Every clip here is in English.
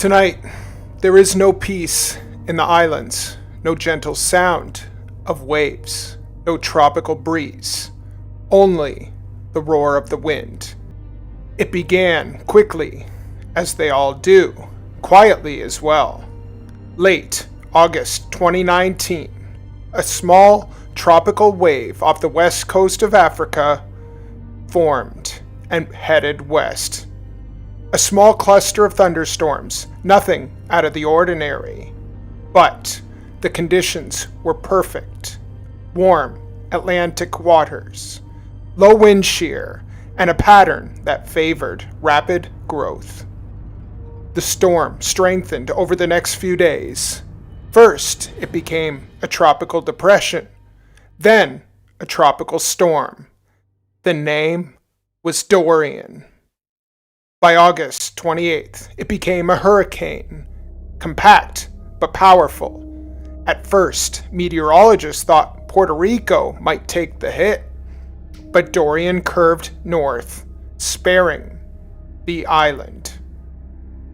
Tonight, there is no peace in the islands, no gentle sound of waves, no tropical breeze, only the roar of the wind. It began quickly, as they all do, quietly as well. Late August 2019, a small tropical wave off the west coast of Africa formed and headed west. A small cluster of thunderstorms, nothing out of the ordinary. But the conditions were perfect. Warm Atlantic waters, low wind shear, and a pattern that favored rapid growth. The storm strengthened over the next few days. First, it became a tropical depression, then a tropical storm. The name was Dorian. By August 28th, it became a hurricane, compact but powerful. At first, meteorologists thought Puerto Rico might take the hit, but Dorian curved north, sparing the island.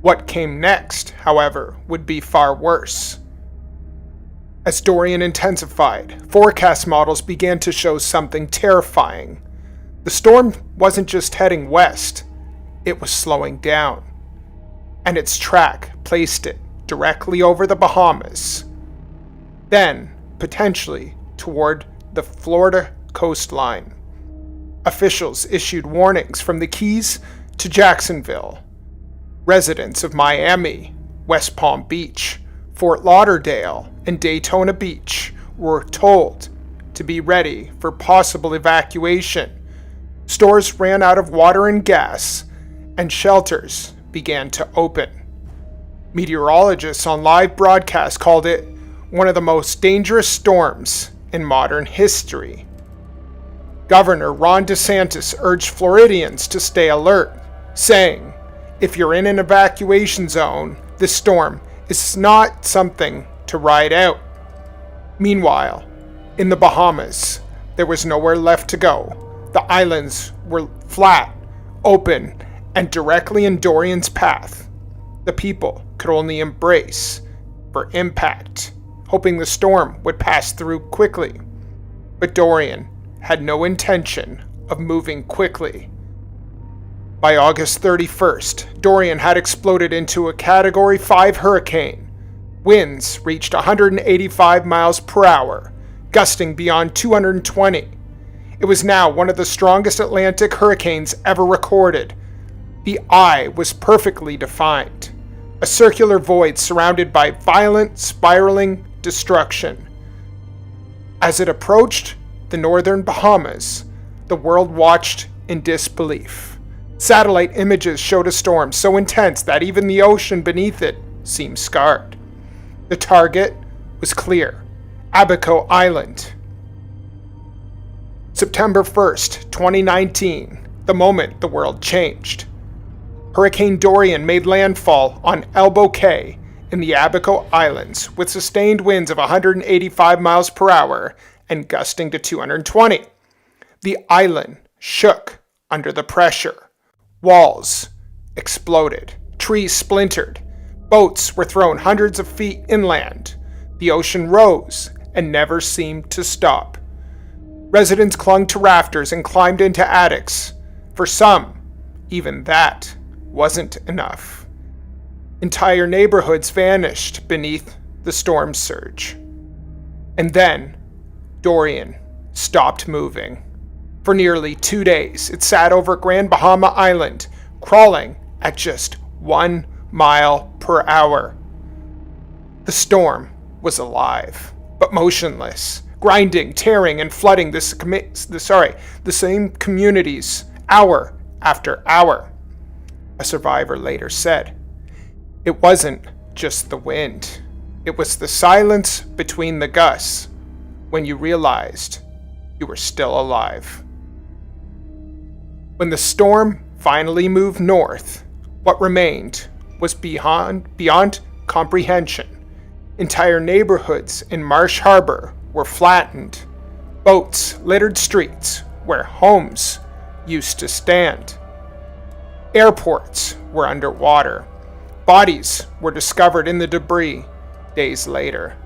What came next, however, would be far worse. As Dorian intensified, forecast models began to show something terrifying. The storm wasn't just heading west, it was slowing down, and its track placed it directly over the Bahamas, then potentially toward the Florida coastline. Officials issued warnings from the Keys to Jacksonville. Residents of Miami, West Palm Beach, Fort Lauderdale, and Daytona Beach were told to be ready for possible evacuation. Stores ran out of water and gas, and shelters began to open. Meteorologists on live broadcast called it one of the most dangerous storms in modern history. Governor Ron DeSantis urged Floridians to stay alert, saying, "If you're in an evacuation zone, this storm is not something to ride out." Meanwhile, in the Bahamas, there was nowhere left to go. The islands were flat, open, and directly in Dorian's path. The people could only embrace for impact, hoping the storm would pass through quickly. But Dorian had no intention of moving quickly. By August 31st, Dorian had exploded into a Category 5 hurricane. Winds reached 185 miles per hour, gusting beyond 220. It was now one of the strongest Atlantic hurricanes ever recorded. The eye was perfectly defined, a circular void surrounded by violent, spiraling destruction. As it approached the northern Bahamas, the world watched in disbelief. Satellite images showed a storm so intense that even the ocean beneath it seemed scarred. The target was clear: Abaco Island. September 1st, 2019, the moment the world changed. Hurricane Dorian made landfall on Elbow Cay in the Abaco Islands with sustained winds of 185 miles per hour and gusting to 220. The island shook under the pressure. Walls exploded. Trees splintered. Boats were thrown hundreds of feet inland. The ocean rose and never seemed to stop. Residents clung to rafters and climbed into attics. For some, even that wasn't enough. Entire neighborhoods vanished beneath the storm surge. And then, Dorian stopped moving. For nearly 2 days, it sat over Grand Bahama Island, crawling at just 1 mile per hour. The storm was alive, but motionless, grinding, tearing, and flooding the same communities hour after hour. A survivor later said, "It wasn't just the wind. It was the silence between the gusts when you realized you were still alive." When the storm finally moved north, what remained was beyond comprehension. Entire neighborhoods in Marsh Harbor were flattened. Boats littered streets where homes used to stand. Airports were underwater. Bodies were discovered in the debris days later.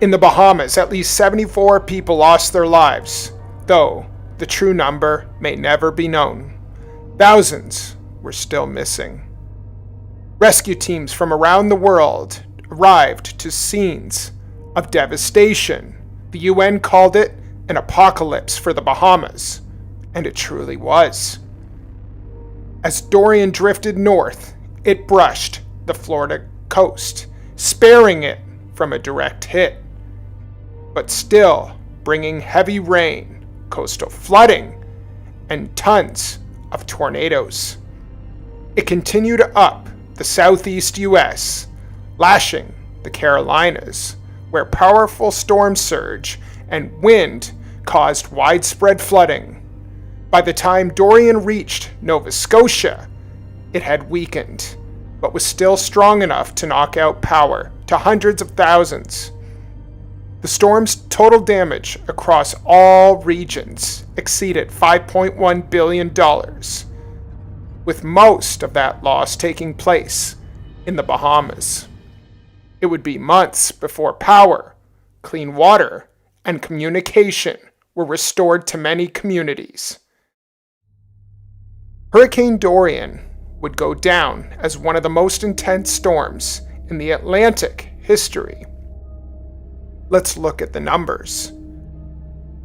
In the Bahamas, at least 74 people lost their lives, though the true number may never be known. Thousands were still missing. Rescue teams from around the world arrived to scenes of devastation. The UN called it an apocalypse for the Bahamas, and it truly was. As Dorian drifted north, it brushed the Florida coast, sparing it from a direct hit, but still bringing heavy rain, coastal flooding, and tons of tornadoes. It continued up the southeast U.S., lashing the Carolinas, where powerful storm surge and wind caused widespread flooding. By the time Dorian reached Nova Scotia, it had weakened, but was still strong enough to knock out power to hundreds of thousands. The storm's total damage across all regions exceeded $5.1 billion, with most of that loss taking place in the Bahamas. It would be months before power, clean water, and communication were restored to many communities. Hurricane Dorian would go down as one of the most intense storms in the Atlantic history. Let's look at the numbers.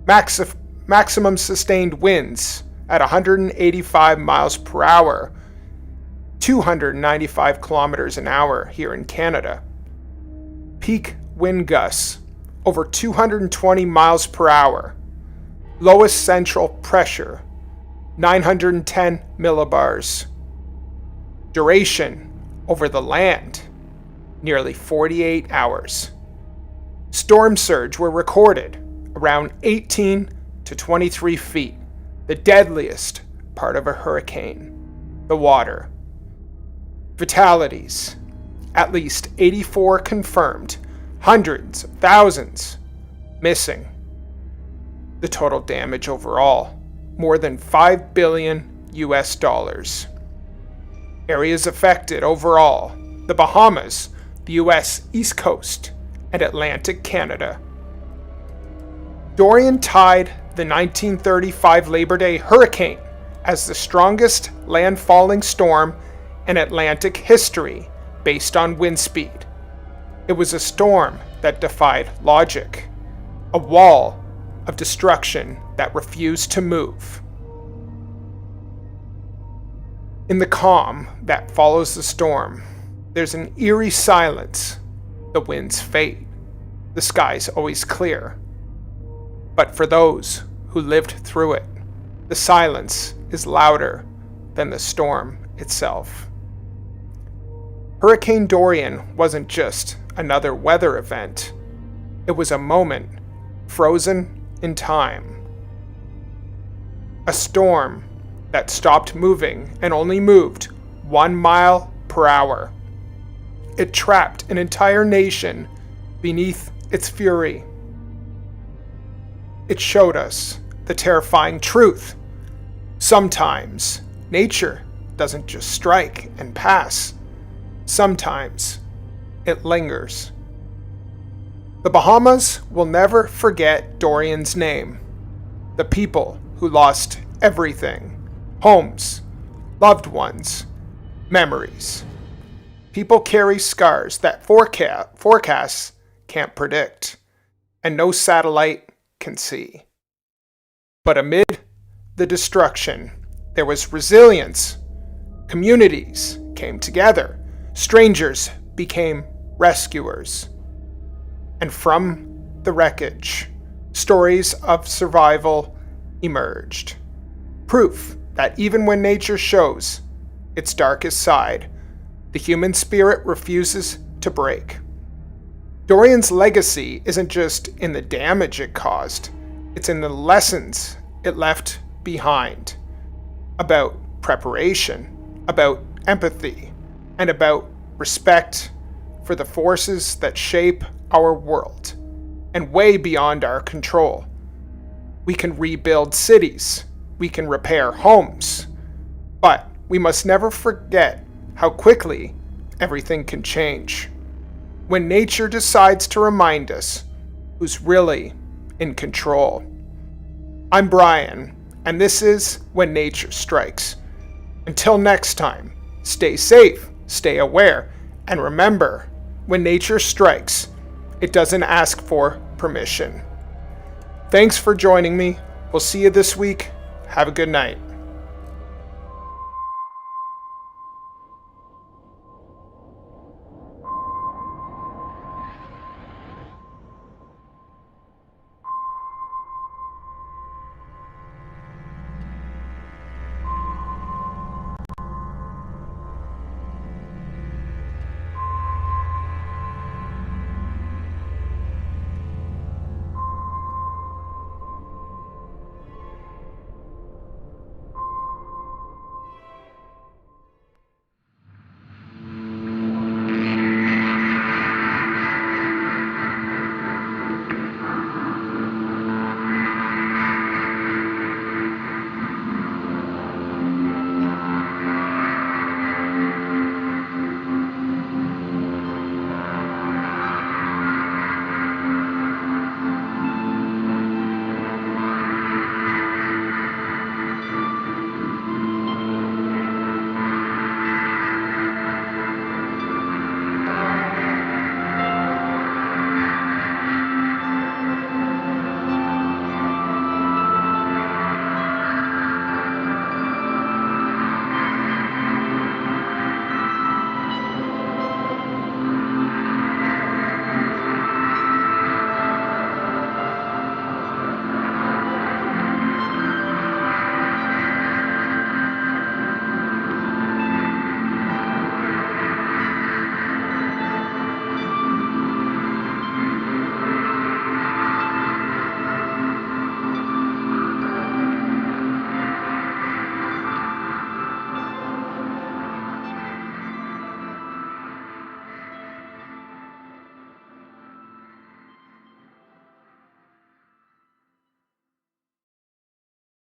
Maximum sustained winds at 185 miles per hour, 295 kilometers an hour here in Canada. Peak wind gusts over 220 miles per hour. Lowest central pressure, 910 millibars. Duration over the land, nearly 48 hours. Storm surge were recorded around 18 to 23 feet, the deadliest part of a hurricane, the water. Fatalities, at least 84 confirmed, hundreds of thousands missing. The total damage overall, more than $5 billion US dollars. Areas affected overall, the Bahamas, the US East Coast, and Atlantic Canada. Dorian tied the 1935 Labor Day hurricane as the strongest landfalling storm in Atlantic history based on wind speed. It was a storm that defied logic, a wall of destruction that refused to move. In the calm that follows the storm, there's an eerie silence. The winds fade. The sky's always clear. But for those who lived through it, the silence is louder than the storm itself. Hurricane Dorian wasn't just another weather event. It was a moment frozen in time. A storm that stopped moving and only moved 1 mile per hour. It trapped an entire nation beneath its fury. It showed us the terrifying truth. Sometimes nature doesn't just strike and pass. Sometimes it lingers. The Bahamas will never forget Dorian's name. The people who lost everything. Homes, loved ones, memories. People carry scars that forecasts can't predict, and no satellite can see. But amid the destruction, there was resilience. Communities came together. Strangers became rescuers. And from the wreckage, stories of survival emerged. Proof that even when nature shows its darkest side, the human spirit refuses to break. Dorian's legacy isn't just in the damage it caused, it's in the lessons it left behind about preparation, about empathy, and about respect for the forces that shape our world and way beyond our control. We can rebuild cities, we can repair homes, but we must never forget how quickly everything can change. When nature decides to remind us who's really in control. I'm Brian, and this is When Nature Strikes. Until next time, stay safe, stay aware, and remember, when nature strikes, it doesn't ask for permission. Thanks for joining me. We'll see you this week. Have a good night.